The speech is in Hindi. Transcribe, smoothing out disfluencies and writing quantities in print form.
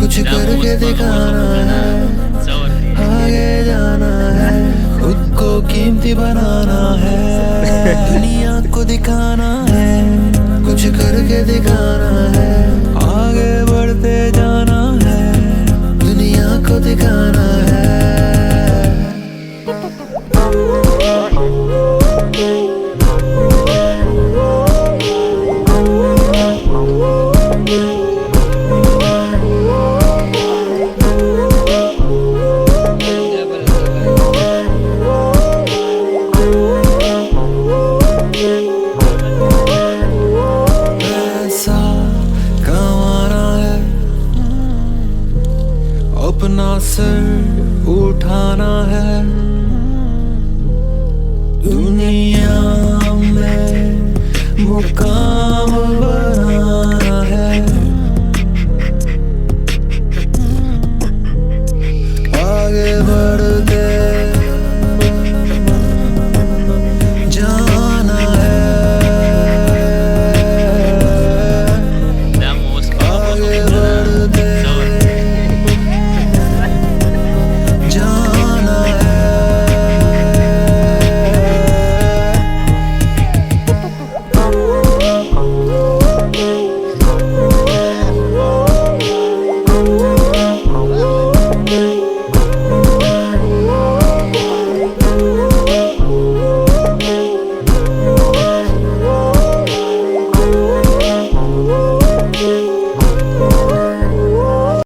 कुछ करके दिखाना है आगे जाना है खुद को कीमती बनाना है दुनिया को दिखाना है कुछ करके दिखाना है आगे बढ़ते जाना है दुनिया को दिखाना है अपना सर उठाना है दुनिया में मुकाम